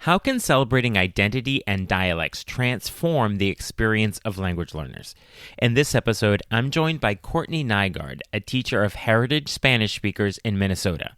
How can celebrating identity and dialects transform the experience of language learners? In this episode, I'm joined by Courtney Nygaard, a teacher of heritage Spanish speakers in Minnesota.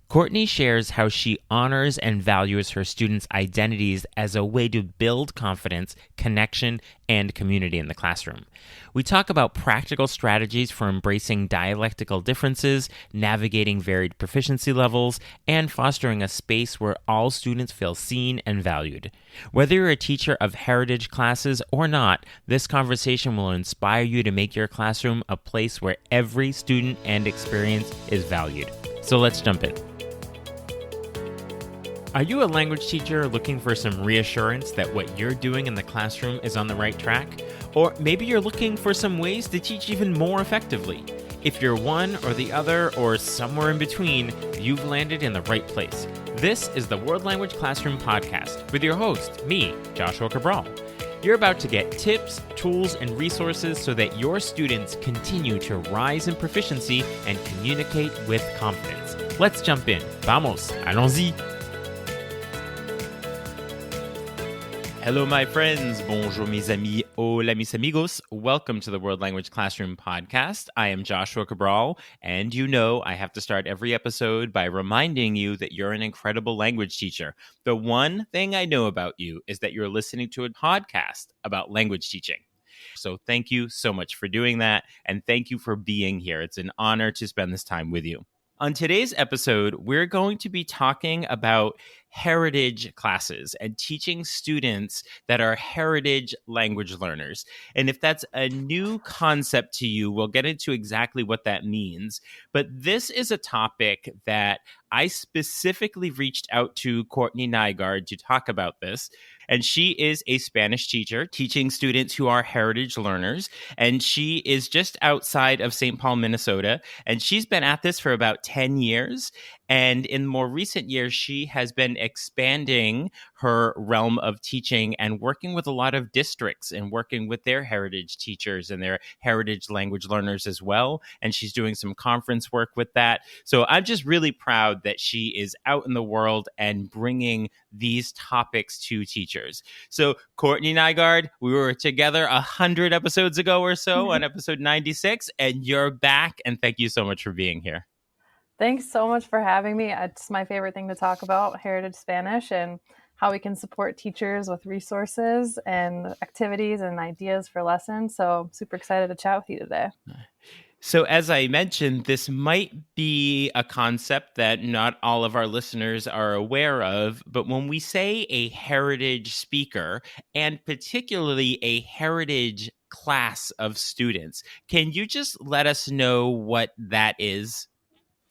Courtney shares how she honors and values her students' identities as a way to build confidence, connection, and community in the classroom. We talk about practical strategies for embracing dialectical differences, navigating varied proficiency levels, and fostering a space where all students feel seen and valued. Whether you're a teacher of heritage classes or not, this conversation will inspire you to make your classroom a place where every student and experience is valued. So let's jump in. Are you a language teacher looking for some reassurance that what you're doing in the classroom is on the right track? Or maybe you're looking for some ways to teach even more effectively. If you're one or the other or somewhere in between, you've landed in the right place. This is the World Language Classroom Podcast with your host, me, Joshua Cabral. You're about to get tips, tools, and resources so that your students continue to rise in proficiency and communicate with confidence. Let's jump in. Vamos, allons-y. Hello, my friends. Bonjour, mes amis. Hola, mis amigos. Welcome to the World Language Classroom Podcast. I am Joshua Cabral, and you know I have to start every episode by reminding you that you're an incredible language teacher. The one thing I know about you is that you're listening to a podcast about language teaching. So thank you so much for doing that, and thank you for being here. It's an honor to spend this time with you. On today's episode, we're going to be talking about heritage classes and teaching students that are heritage language learners. And if that's a new concept to you, we'll get into exactly what that means. But this is a topic that I specifically reached out to Courtney Nygaard to talk about this. And she is a Spanish teacher teaching students who are heritage learners. And she is just outside of St. Paul, Minnesota. And she's been at this for about 10 years. And in more recent years, she has been expanding her realm of teaching and working with a lot of districts and working with their heritage teachers and their heritage language learners as well. And she's doing some conference work with that. So I'm just really proud that she is out in the world and bringing these topics to teachers. So Courtney Nygaard, we were together 100 episodes ago or so on episode 96, and you're back. And thank you so much for being here. Thanks so much for having me. It's my favorite thing to talk about, heritage Spanish, and how we can support teachers with resources and activities and ideas for lessons. So super excited to chat with you today. So as I mentioned, this might be a concept that not all of our listeners are aware of, but when we say a heritage speaker, and particularly a heritage class of students, can you just let us know what that is?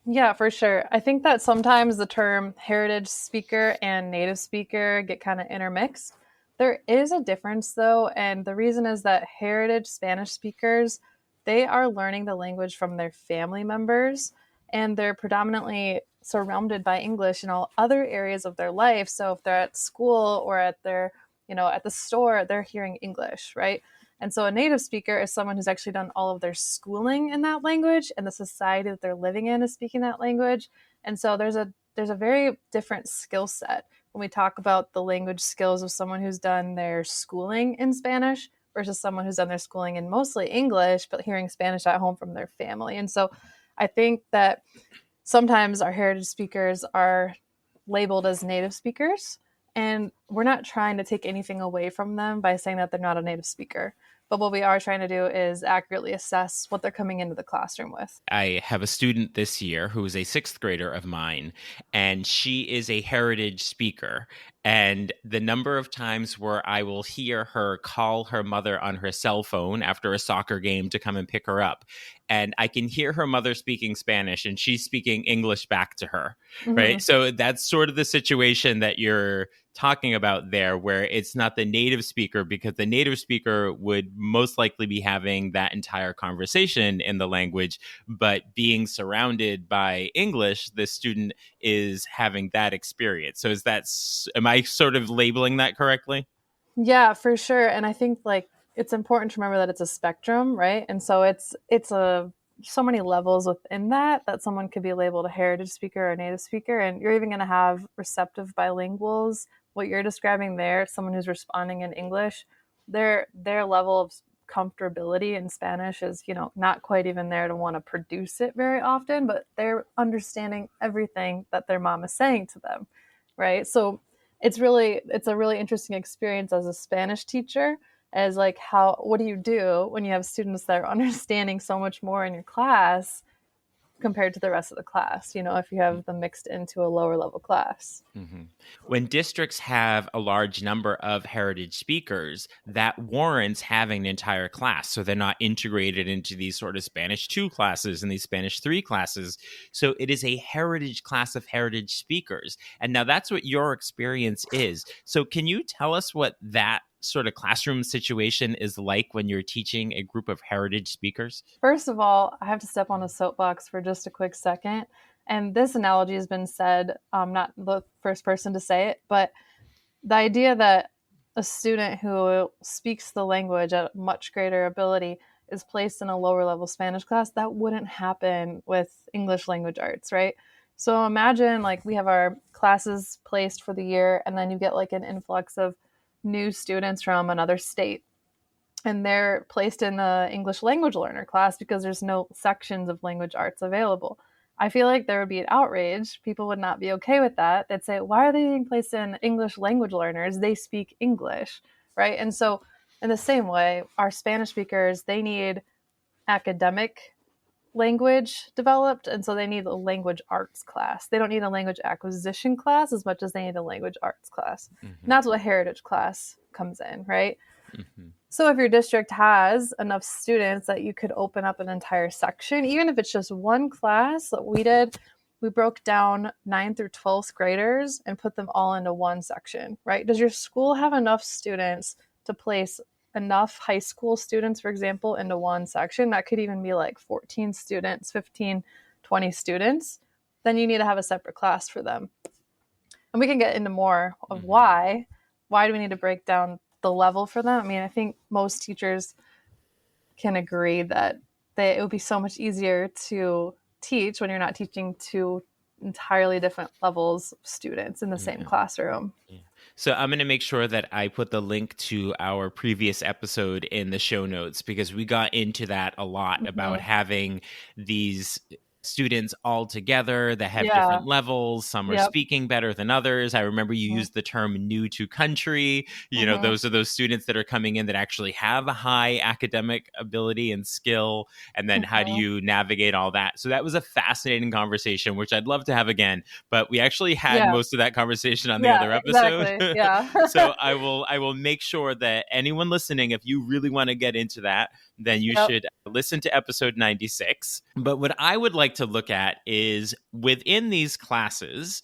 Yeah, for sure. I think that sometimes the term heritage speaker and native speaker get kind of intermixed. There is a difference though, and the reason is that heritage Spanish speakers, they are learning the language from their family members, and they're predominantly surrounded by English in all other areas of their life. So if they're at school or at their, at the store, they're hearing English, right? And so a native speaker is someone who's actually done all of their schooling in that language, and the society that they're living in is speaking that language. And so there's a very different skill set when we talk about the language skills of someone who's done their schooling in Spanish versus someone who's done their schooling in mostly English, but hearing Spanish at home from their family. And so I think that sometimes our heritage speakers are labeled as native speakers, and we're not trying to take anything away from them by saying that they're not a native speaker. But what we are trying to do is accurately assess what they're coming into the classroom with. I have a student this year who is a sixth grader of mine, and she is a heritage speaker. And the number of times where I will hear her call her mother on her cell phone after a soccer game to come and pick her up. And I can hear her mother speaking Spanish and she's speaking English back to her, right? So that's sort of the situation that you're talking about there, where it's not the native speaker, because the native speaker would most likely be having that entire conversation in the language, but being surrounded by English, the student is having that experience. So am I sort of labeling that correctly? Yeah, for sure. And I think it's important to remember that it's a spectrum, right? And so it's so many levels within that someone could be labeled a heritage speaker or a native speaker. And you're even going to have receptive bilinguals what you're describing there, someone who's responding in English, their level of comfortability in Spanish is, not quite even there to want to produce it very often, but they're understanding everything that their mom is saying to them, right? So it's a really interesting experience as a Spanish teacher, as like what do you do when you have students that are understanding so much more in your class compared to the rest of the class, if you have them mixed into a lower level class. Mm-hmm. When districts have a large number of heritage speakers, that warrants having an entire class. So they're not integrated into these sort of Spanish 2 classes and these Spanish 3 classes. So it is a heritage class of heritage speakers. And now that's what your experience is. So can you tell us what that sort of classroom situation is like when you're teaching a group of heritage speakers? First of all, I have to step on a soapbox for just a quick second. And this analogy has been said, I'm not the first person to say it, but the idea that a student who speaks the language at much greater ability is placed in a lower level Spanish class, that wouldn't happen with English language arts, right? So imagine like we have our classes placed for the year, and then you get like an influx of new students from another state, and they're placed in the English language learner class because there's no sections of language arts available. I feel like there would be an outrage. People would not be okay with that. They'd say, why are they being placed in English language learners? They speak English, right? And so in the same way, our Spanish speakers, they need academic language developed, and so they need a language arts class. They don't need a language acquisition class as much as they need a language arts class. Mm-hmm. And that's what heritage class comes in, right? Mm-hmm. So if your district has enough students that you could open up an entire section, even if it's just one class, that we broke down 9th through 12th graders and put them all into one section, right? Does your school have enough students to place enough high school students, for example, into one section? That could even be like 14 students, 15, 20 students. Then you need to have a separate class for them. And we can get into more of why. Why do we need to break down the level for them? I mean, I think most teachers can agree that it would be so much easier to teach when you're not teaching two entirely different levels of students in the same classroom. Yeah. So I'm going to make sure that I put the link to our previous episode in the show notes, because we got into that a lot about having these students all together that have different levels. Some are speaking better than others. I remember you used the term new to country. You know, those are those students that are coming in that actually have a high academic ability and skill. And then how do you navigate all that? So that was a fascinating conversation, which I'd love to have again. But we actually had most of that conversation on the other episode. Exactly. Yeah. So I will make sure that anyone listening, if you really want to get into that, then you should listen to episode 96. But what I would like to look at is within these classes,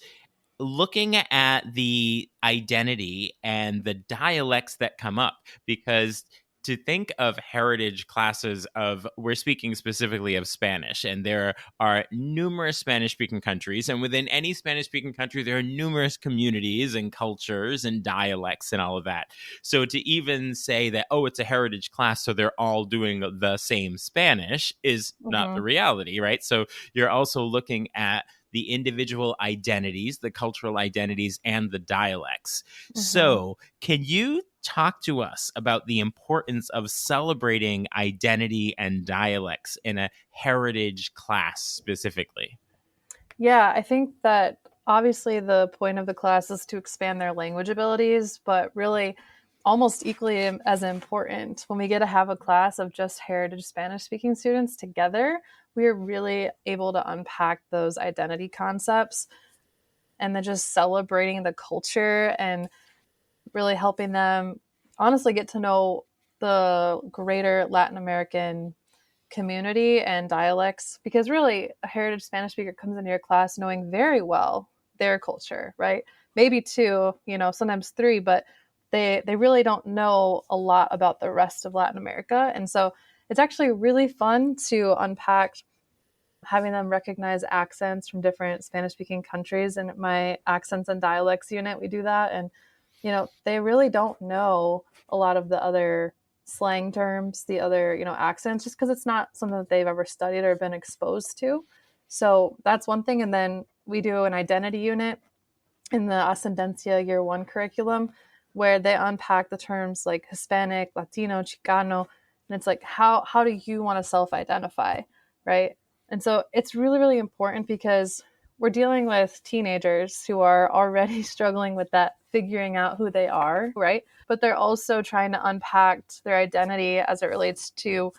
looking at the identity and the dialects that come up, because to think of heritage classes we're speaking specifically of Spanish, and there are numerous Spanish-speaking countries, and within any Spanish-speaking country, there are numerous communities and cultures and dialects and all of that. So to even say that, it's a heritage class, so they're all doing the same Spanish is not the reality, right? So you're also looking at the individual identities, the cultural identities, and the dialects. So can you talk to us about the importance of celebrating identity and dialects in a heritage class specifically? Yeah, I think that obviously the point of the class is to expand their language abilities, but really almost equally as important, when we get to have a class of just heritage Spanish speaking students together, we are really able to unpack those identity concepts, and then just celebrating the culture and really helping them honestly get to know the greater Latin American community and dialects, because really a heritage Spanish speaker comes into your class knowing very well their culture, right? Maybe two, sometimes three, but they really don't know a lot about the rest of Latin America. And so it's actually really fun to unpack, having them recognize accents from different Spanish speaking countries. In my accents and dialects unit, we do that. And they really don't know a lot of the other slang terms, the other, accents, just because it's not something that they've ever studied or been exposed to. So that's one thing. And then we do an identity unit in the Ascendencia Year 1 curriculum, where they unpack the terms like Hispanic, Latino, Chicano, and it's like, how do you want to self-identify, right? And so it's really, really important because we're dealing with teenagers who are already struggling with that, figuring out who they are, right? But they're also trying to unpack their identity as it relates to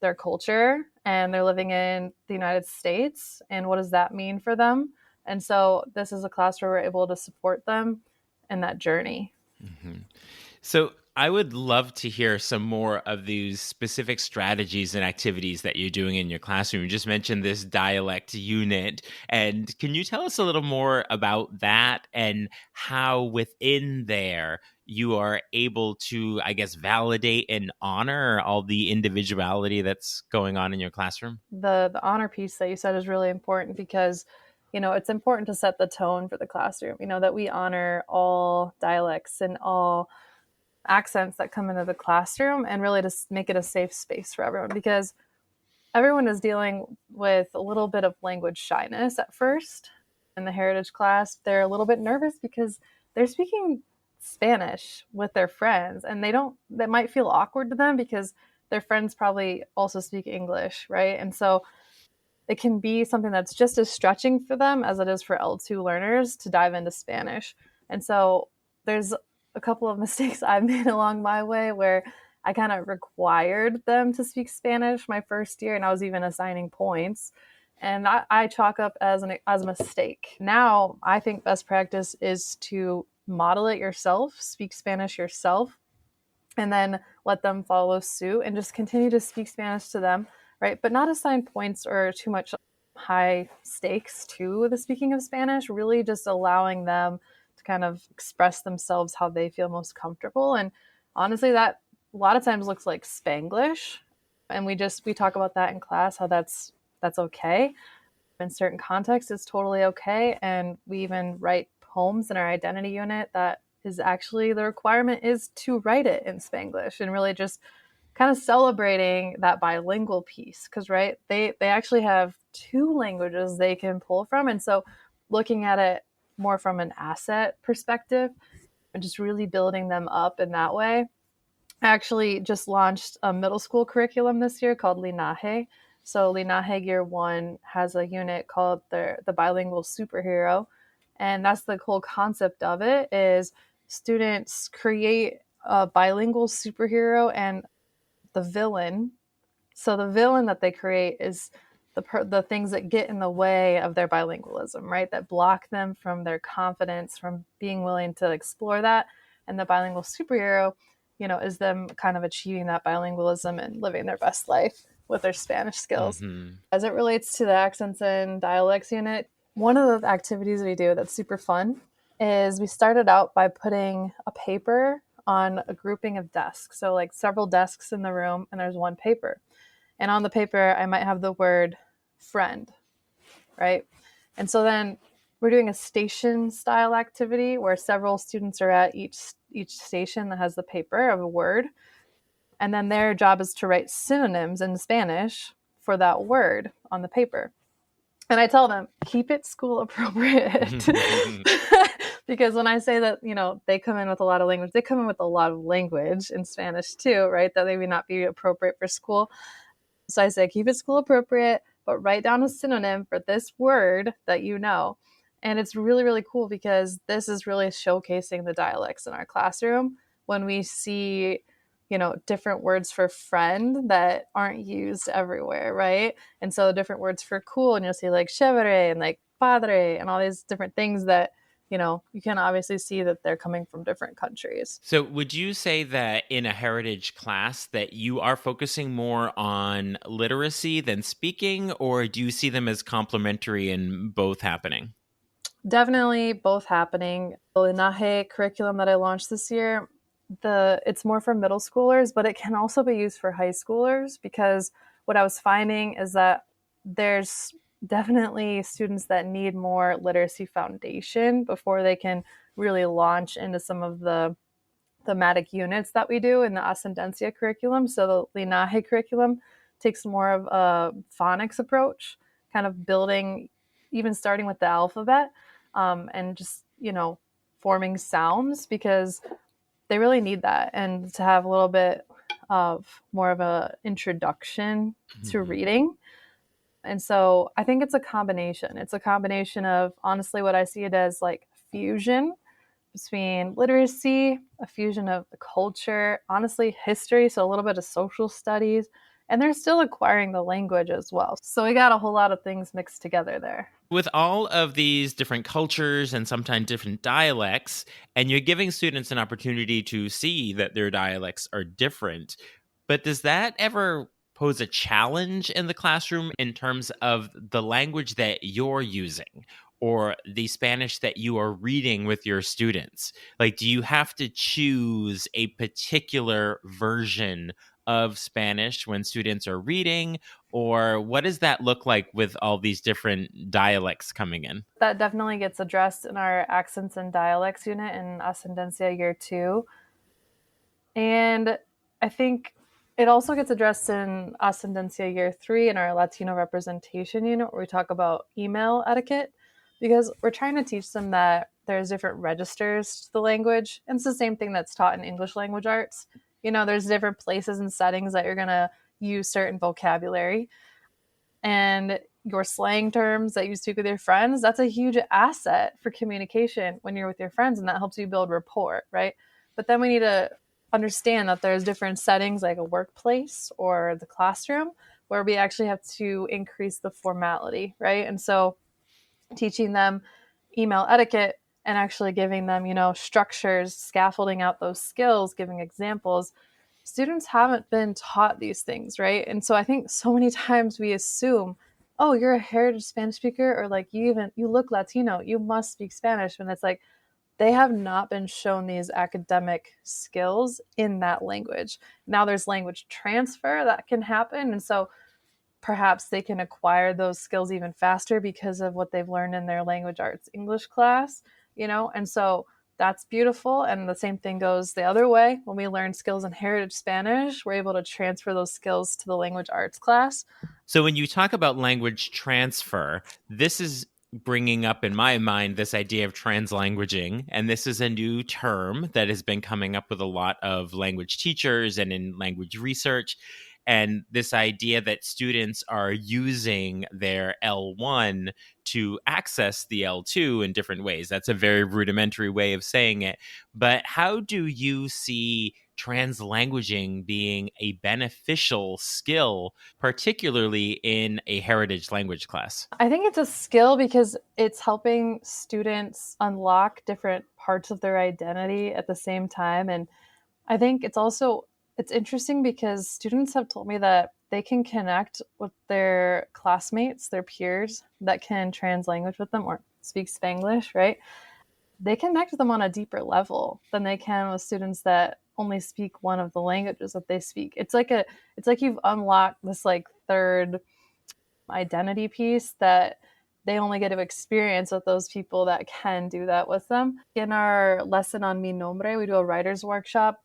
their culture, and they're living in the United States, and what does that mean for them? And so this is a class where we're able to support them in that journey. Mm-hmm. So I would love to hear some more of these specific strategies and activities that you're doing in your classroom. You just mentioned this dialect unit. And can you tell us a little more about that and how within there you are able to, I guess, validate and honor all the individuality that's going on in your classroom? The honor piece that you said is really important because, it's important to set the tone for the classroom, that we honor all dialects and all accents that come into the classroom, and really to make it a safe space for everyone, because everyone is dealing with a little bit of language shyness at first. In the heritage class, they're a little bit nervous because they're speaking Spanish with their friends, and that might feel awkward to them because their friends probably also speak English, right? And so it can be something that's just as stretching for them as it is for L2 learners to dive into Spanish. And so there's a couple of mistakes I've made along my way where I kind of required them to speak Spanish my first year, and I was even assigning points. And I chalk up as a mistake. Now, I think best practice is to model it yourself, speak Spanish yourself, and then let them follow suit and just continue to speak Spanish to them, right? But not assign points or too much high stakes to the speaking of Spanish, really just allowing them to kind of express themselves how they feel most comfortable. And honestly, that a lot of times looks like Spanglish. And we talk about that in class, how that's okay. In certain contexts, it's totally okay. And we even write poems in our identity unit that is actually, the requirement is to write it in Spanglish, and really just kind of celebrating that bilingual piece, because right, they actually have two languages they can pull from. And so looking at it more from an asset perspective and just really building them up in that way. I actually just launched a middle school curriculum this year called Linaje. So Linaje Year 1 has a unit called the bilingual superhero, and that's the whole concept of it, is students create a bilingual superhero and the villain. So the villain that they create is the things that get in the way of their bilingualism, right? That block them from their confidence, from being willing to explore that. And the bilingual superhero, is them kind of achieving that bilingualism and living their best life with their Spanish skills. Mm-hmm. As it relates to the accents and dialects unit, one of the activities we do that's super fun is we started out by putting a paper on a grouping of desks. So like several desks in the room, and there's one paper. And on the paper, I might have the word friend, right? And so then we're doing a station style activity where several students are at each station that has the paper of a word. And then their job is to write synonyms in Spanish for that word on the paper. And I tell them, keep it school appropriate. Because when I say that, they come in with a lot of language, they come in with a lot of language in Spanish too, right? That maybe not be appropriate for school. So I say, keep it school appropriate, but write down a synonym for this word that you know. And it's really, really cool because this is really showcasing the dialects in our classroom when we see, different words for friend that aren't used everywhere, right? And so different words for cool, and you'll see like chévere and like padre and all these different things that, you can obviously see that they're coming from different countries. So would you say that in a heritage class that you are focusing more on literacy than speaking, or do you see them as complementary and both happening? Definitely both happening. The Linaje curriculum that I launched this year, it's more for middle schoolers, but it can also be used for high schoolers, because what I was finding is that there's definitely students that need more literacy foundation before they can really launch into some of the thematic units that we do in the Ascendencia curriculum. So the Linaje curriculum takes more of a phonics approach, kind of building, even starting with the alphabet, and just forming sounds, because they really need that, and to have a little bit of more of a introduction to reading. And so I think it's a combination. It's a combination of, honestly, what I see it as like fusion between literacy, a fusion of the culture, honestly, history, so a little bit of social studies, and they're still acquiring the language as well. So we got a whole lot of things mixed together there. With all of these different cultures and sometimes different dialects, and you're giving students an opportunity to see that their dialects are different, but does that ever pose a challenge in the classroom in terms of the language that you're using or the Spanish that you are reading with your students? Like, do you have to choose a particular version of Spanish when students are reading? Or what does that look like with all these different dialects coming in? That definitely gets addressed in our accents and dialects unit in Ascendencia Year 2. And I think it also gets addressed in Ascendencia Year 3 in our Latino representation unit, where we talk about email etiquette, because we're trying to teach them that there's different registers to the language. And it's the same thing that's taught in English language arts. There's different places and settings that you're going to use certain vocabulary. And your slang terms that you speak with your friends, that's a huge asset for communication when you're with your friends, and that helps you build rapport, right? But then we need to understand that there's different settings, like a workplace or the classroom, where we actually have to increase the formality, right? And so teaching them email etiquette and actually giving them, structures, scaffolding out those skills, giving examples. Students haven't been taught these things, right? And so I think so many times we assume, oh, you're a heritage Spanish speaker, or like you look Latino, you must speak Spanish. When it's like, they have not been shown these academic skills in that language. Now there's language transfer that can happen. And so perhaps they can acquire those skills even faster because of what they've learned in their language arts English class, and so that's beautiful. And the same thing goes the other way. When we learn skills in heritage Spanish, we're able to transfer those skills to the language arts class. So when you talk about language transfer, this is bringing up in my mind this idea of translanguaging. And this is a new term that has been coming up with a lot of language teachers and in language research. And this idea that students are using their L1 to access the L2 in different ways. That's a very rudimentary way of saying it. But how do you see translanguaging being a beneficial skill, particularly in a heritage language class? I think it's a skill because it's helping students unlock different parts of their identity at the same time. And I think it's interesting because students have told me that they can connect with their classmates, their peers that can translanguage with them or speak Spanglish, right? They connect with them on a deeper level than they can with students that only speak one of the languages that they speak. It's like you've unlocked this like third identity piece that they only get to experience with those people that can do that with them. In our lesson on Mi Nombre, we do a writer's workshop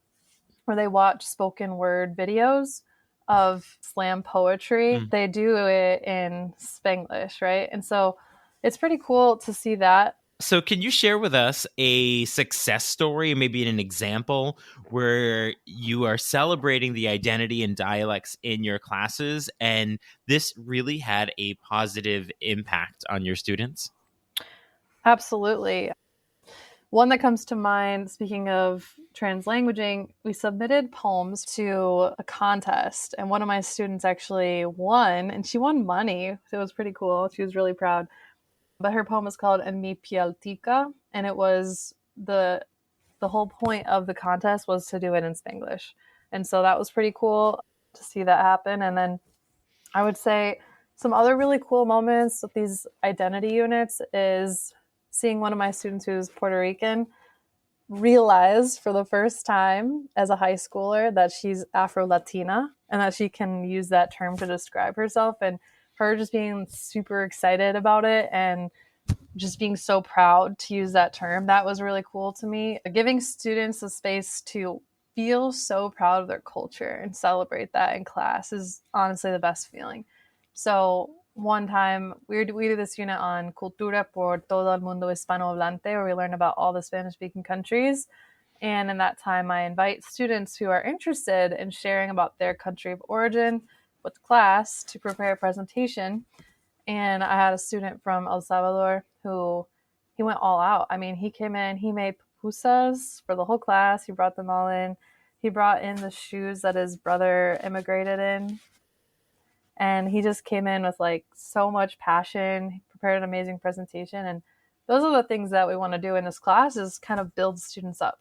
where they watch spoken word videos of slam poetry. They do it in Spanglish, right? And so it's pretty cool to see that. So can you share with us a success story, maybe an example where you are celebrating the identity and dialects in your classes, and this really had a positive impact on your students? Absolutely. One that comes to mind, speaking of translanguaging, we submitted poems to a contest, and one of my students actually won, and she won money. So it was pretty cool. She was really proud. But her poem is called En mi pieltica, and it was the whole point of the contest was to do it in Spanglish. And so that was pretty cool to see that happen. And then I would say some other really cool moments with these identity units is seeing one of my students who's Puerto Rican realize for the first time as a high schooler that she's Afro-Latina and that she can use that term to describe herself, and her just being super excited about it and just being so proud to use that term. That was really cool to me. Giving students the space to feel so proud of their culture and celebrate that in class is honestly the best feeling. So one time we do this unit on Cultura por todo el mundo hispanohablante, where we learn about all the Spanish-speaking countries. And in that time, I invite students who are interested in sharing about their country of origin with class to prepare a presentation. And I had a student from El Salvador who he went all out. I mean, he came in, he made pupusas for the whole class. He brought them all in. He brought in the shoes that his brother immigrated in. And he just came in with like so much passion. He prepared an amazing presentation. And those are the things that we want to do in this class, is kind of build students up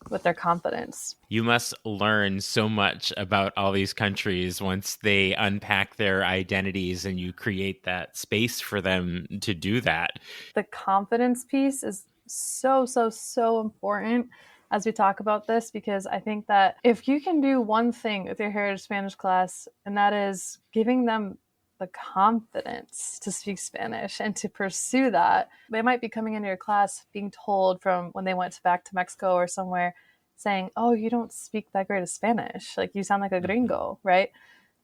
with their confidence. You must learn so much about all these countries once they unpack their identities and you create that space for them to do that. The confidence piece is so important as we talk about this, because I think that if you can do one thing with your Heritage Spanish class, and that is giving them the confidence to speak Spanish and to pursue that. They might be coming into your class being told from when they went back to Mexico or somewhere, saying, oh, you don't speak that great of Spanish. Like, you sound like a gringo, right?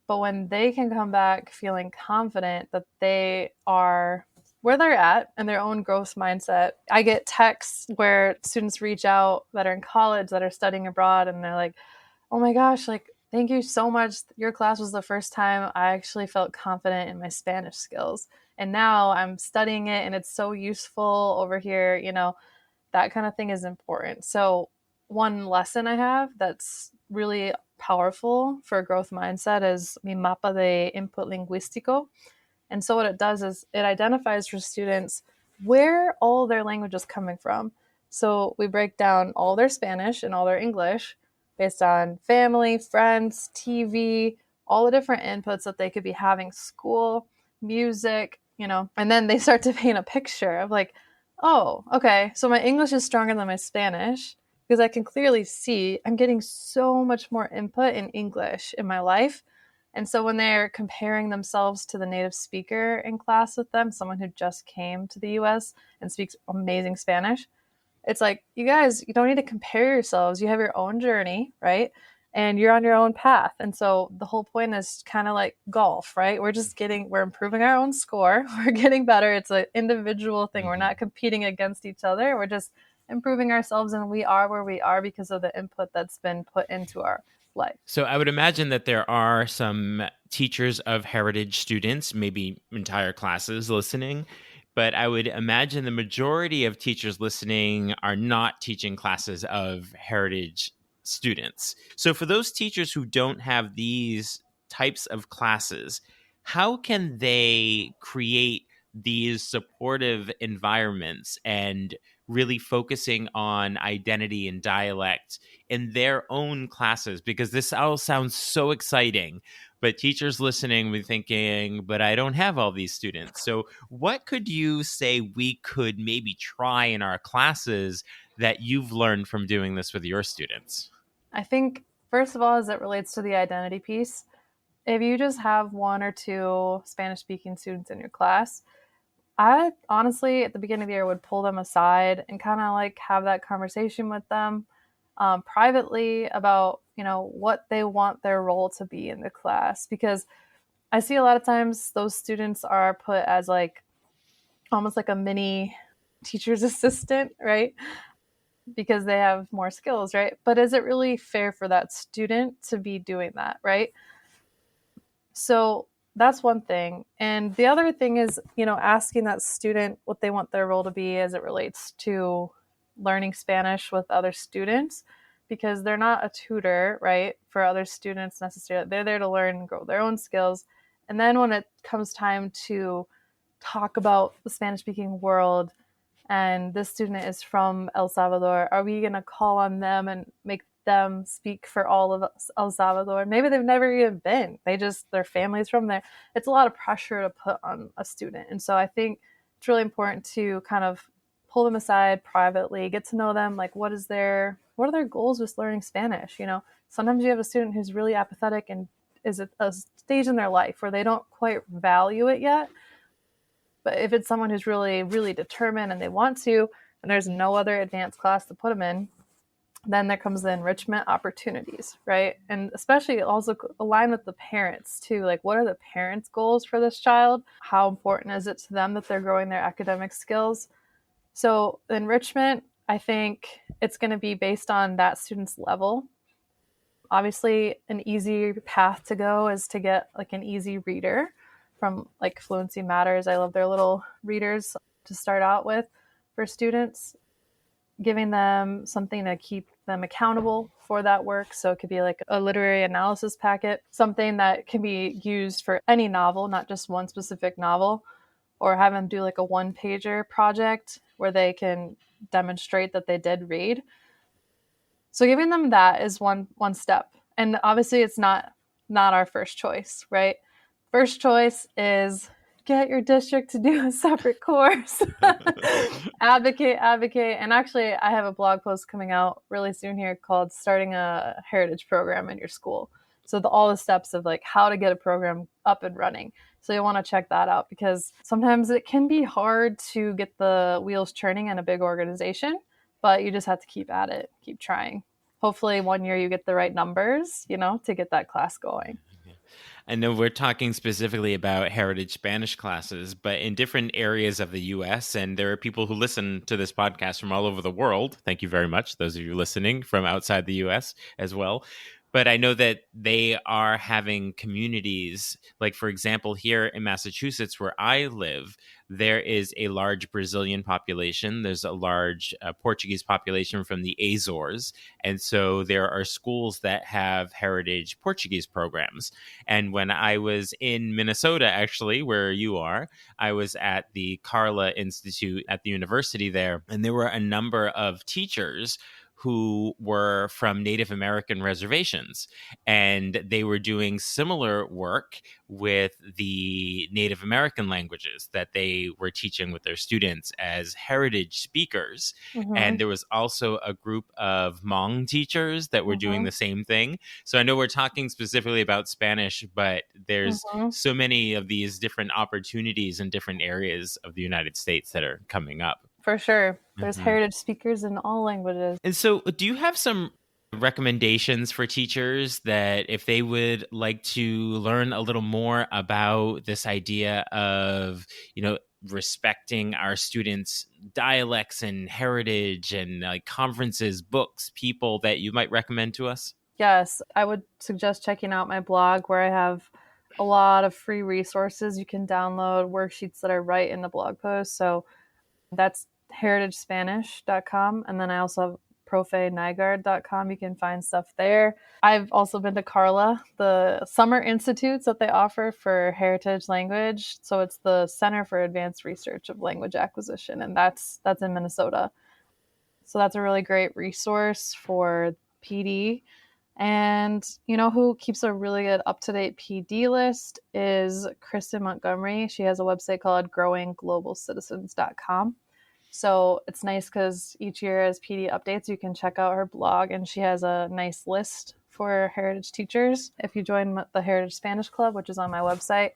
But when they can come back feeling confident that they are where they're at in their own growth mindset. I get texts where students reach out that are in college, that are studying abroad, and they're like, oh my gosh, like, thank you so much. Your class was the first time I actually felt confident in my Spanish skills. And now I'm studying it and it's so useful over here. You know, that kind of thing is important. So one lesson I have that's really powerful for a growth mindset is mi mapa de input lingüístico. And so what it does is it identifies for students where all their language is coming from. So we break down all their Spanish and all their English based on family, friends, TV, all the different inputs that they could be having, school, music, you know, and then they start to paint a picture of like, oh, okay, so my English is stronger than my Spanish because I can clearly see I'm getting so much more input in English in my life. And so when they're comparing themselves to the native speaker in class with them, someone who just came to the US and speaks amazing Spanish, it's like, you guys, you don't need to compare yourselves. You have your own journey, right? And you're on your own path. And so the whole point is kind of like golf, right? We're improving our own score. We're getting better. It's an individual thing. We're not competing against each other. We're just improving ourselves, and we are where we are because of the input that's been put into our life. So I would imagine that there are some teachers of heritage students, maybe entire classes listening, but I would imagine the majority of teachers listening are not teaching classes of heritage students. So for those teachers who don't have these types of classes, how can they create these supportive environments and really focusing on identity and dialect in their own classes? Because this all sounds so exciting, but teachers listening will be thinking, but I don't have all these students. So what could you say we could maybe try in our classes that you've learned from doing this with your students? I think, first of all, as it relates to the identity piece, if you just have one or two Spanish-speaking students in your class, I honestly, at the beginning of the year, would pull them aside and kind of like have that conversation with them privately about, you know, what they want their role to be in the class. Because I see a lot of times those students are put as like almost like a mini teacher's assistant, right? Because they have more skills, right? But is it really fair for that student to be doing that, right? So that's one thing. And the other thing is, you know, asking that student what they want their role to be as it relates to learning Spanish with other students, because they're not a tutor, right, for other students necessarily. They're there to learn and grow their own skills. And then when it comes time to talk about the Spanish-speaking world, and this student is from El Salvador, are we going to call on them and make them speak for all of El Salvador? Maybe they've never even been. Their family's from there. It's a lot of pressure to put on a student. And so I think it's really important to kind of pull them aside privately, get to know them, like what are their goals with learning Spanish? You know, sometimes you have a student who's really apathetic and is at a stage in their life where they don't quite value it yet. But if it's someone who's really, really determined and they want to, and there's no other advanced class to put them in, Then there comes the enrichment opportunities, right? And especially also align with the parents too. Like, what are the parents' goals for this child? How important is it to them that they're growing their academic skills? So, enrichment, I think it's going to be based on that student's level. Obviously, an easy path to go is to get like an easy reader from like Fluency Matters. I love their little readers to start out with for students, giving them something to keep them accountable for that work. So it could be like a literary analysis packet, something that can be used for any novel, not just one specific novel, or have them do like a one-pager project where they can demonstrate that they did read. So giving them that is one step. And obviously it's not our first choice, right? First choice is get your district to do a separate course. advocate. And actually, I have a blog post coming out really soon here called Starting a Heritage Program in Your School. So all the steps of like how to get a program up and running. So you'll want to check that out because sometimes it can be hard to get the wheels turning in a big organization, but you just have to keep at it, keep trying. Hopefully one year you get the right numbers, to get that class going. I know we're talking specifically about heritage Spanish classes, but in different areas of the U.S., and there are people who listen to this podcast from all over the world. Thank you very much, those of you listening from outside the U.S. as well. But I know that they are having communities, like, for example, here in Massachusetts, where I live, there is a large Brazilian population. There's a large Portuguese population from the Azores. And so there are schools that have heritage Portuguese programs. And when I was in Minnesota, actually, where you are, I was at the Carla Institute at the university there. And there were a number of teachers who were from Native American reservations, and they were doing similar work with the Native American languages that they were teaching with their students as heritage speakers. Mm-hmm. And there was also a group of Hmong teachers that were doing the same thing. So I know we're talking specifically about Spanish, but there's so many of these different opportunities in different areas of the United States that are coming up. For sure. There's heritage speakers in all languages. And so do you have some recommendations for teachers that if they would like to learn a little more about this idea of, respecting our students' dialects and heritage and like conferences, books, people that you might recommend to us? Yes, I would suggest checking out my blog where I have a lot of free resources. You can download worksheets that are right in the blog post. So that's heritagespanish.com. And then I also have proficiency.com. You can find stuff there. I've also been to Carla, the summer institutes that they offer for heritage language. So it's the Center for Advanced Research of Language Acquisition, and that's in Minnesota. So that's a really great resource for PD. And who keeps a really good up-to-date PD list is Kristen Montgomery. She has a website called growingglobalcitizens.com. So it's nice because each year as PD updates, you can check out her blog, and she has a nice list for heritage teachers. If you join the Heritage Spanish Club, which is on my website,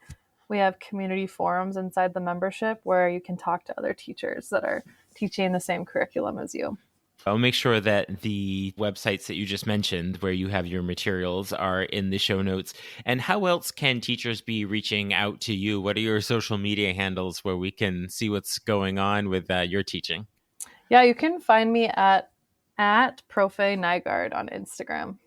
we have community forums inside the membership where you can talk to other teachers that are teaching the same curriculum as you. I'll make sure that the websites that you just mentioned, where you have your materials, are in the show notes. And how else can teachers be reaching out to you? What are your social media handles where we can see what's going on with your teaching? Yeah, you can find me at Courtney Nygaard on Instagram.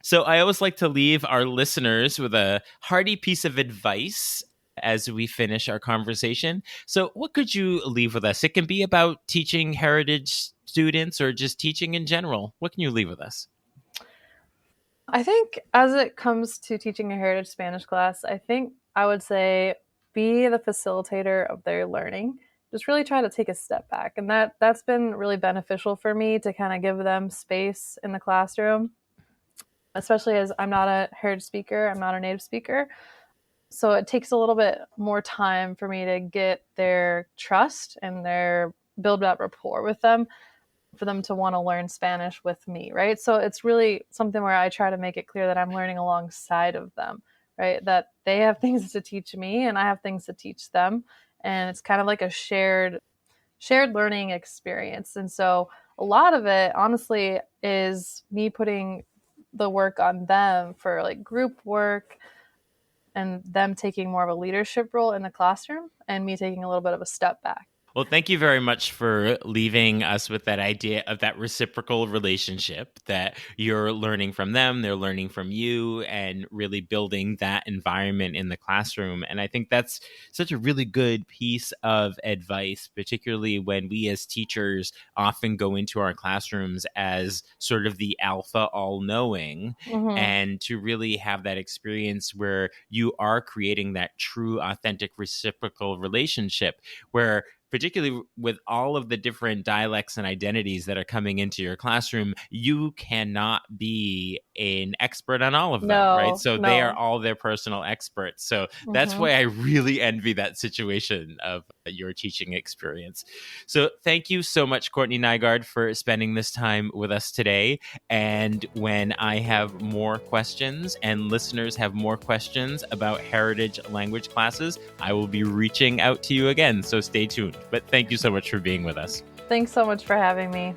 So I always like to leave our listeners with a hearty piece of advice as we finish our conversation. So what could you leave with us? It can be about teaching heritage students or just teaching in general. What can you leave with us? I think as it comes to teaching a heritage Spanish class, I think I would say be the facilitator of their learning. Just really try to take a step back. And that's been really beneficial for me to kind of give them space in the classroom, especially as I'm not a heritage speaker, I'm not a native speaker. So it takes a little bit more time for me to get their trust and build that rapport with them, for them to want to learn Spanish with me, right? So it's really something where I try to make it clear that I'm learning alongside of them, right? That they have things to teach me and I have things to teach them. And it's kind of like a shared learning experience. And so a lot of it, honestly, is me putting the work on them for like group work and them taking more of a leadership role in the classroom and me taking a little bit of a step back. Well, thank you very much for leaving us with that idea of that reciprocal relationship, that you're learning from them, they're learning from you, and really building that environment in the classroom. And I think that's such a really good piece of advice, particularly when we as teachers often go into our classrooms as sort of the alpha all-knowing, and to really have that experience where you are creating that true, authentic, reciprocal relationship where, particularly with all of the different dialects and identities that are coming into your classroom, you cannot be an expert on all of them, right? So they are all their personal experts. So that's why I really envy that situation of your teaching experience. So thank you so much, Courtney Nygaard, for spending this time with us today. And when I have more questions and listeners have more questions about heritage language classes, I will be reaching out to you again. So stay tuned. But thank you so much for being with us. Thanks so much for having me.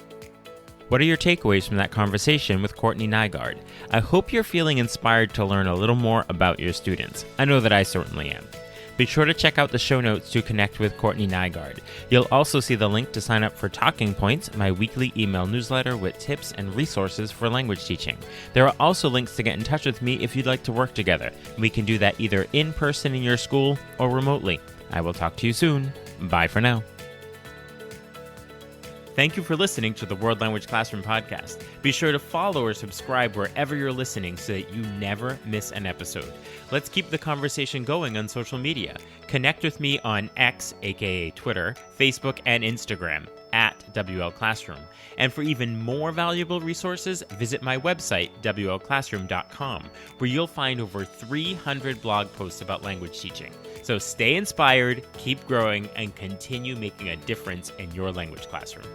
What are your takeaways from that conversation with Courtney Nygaard? I hope you're feeling inspired to learn a little more about your students. I know that I certainly am. Be sure to check out the show notes to connect with Courtney Nygaard. You'll also see the link to sign up for Talking Points, my weekly email newsletter with tips and resources for language teaching. There are also links to get in touch with me if you'd like to work together. We can do that either in person in your school or remotely. I will talk to you soon. Bye for now. Thank you for listening to the World Language Classroom podcast. Be sure to follow or subscribe wherever you're listening so that you never miss an episode. Let's keep the conversation going on social media. Connect with me on X, aka Twitter, Facebook, and Instagram at WL Classroom. And for even more valuable resources, visit my website, WLClassroom.com, where you'll find over 300 blog posts about language teaching. So stay inspired, keep growing, and continue making a difference in your language classroom.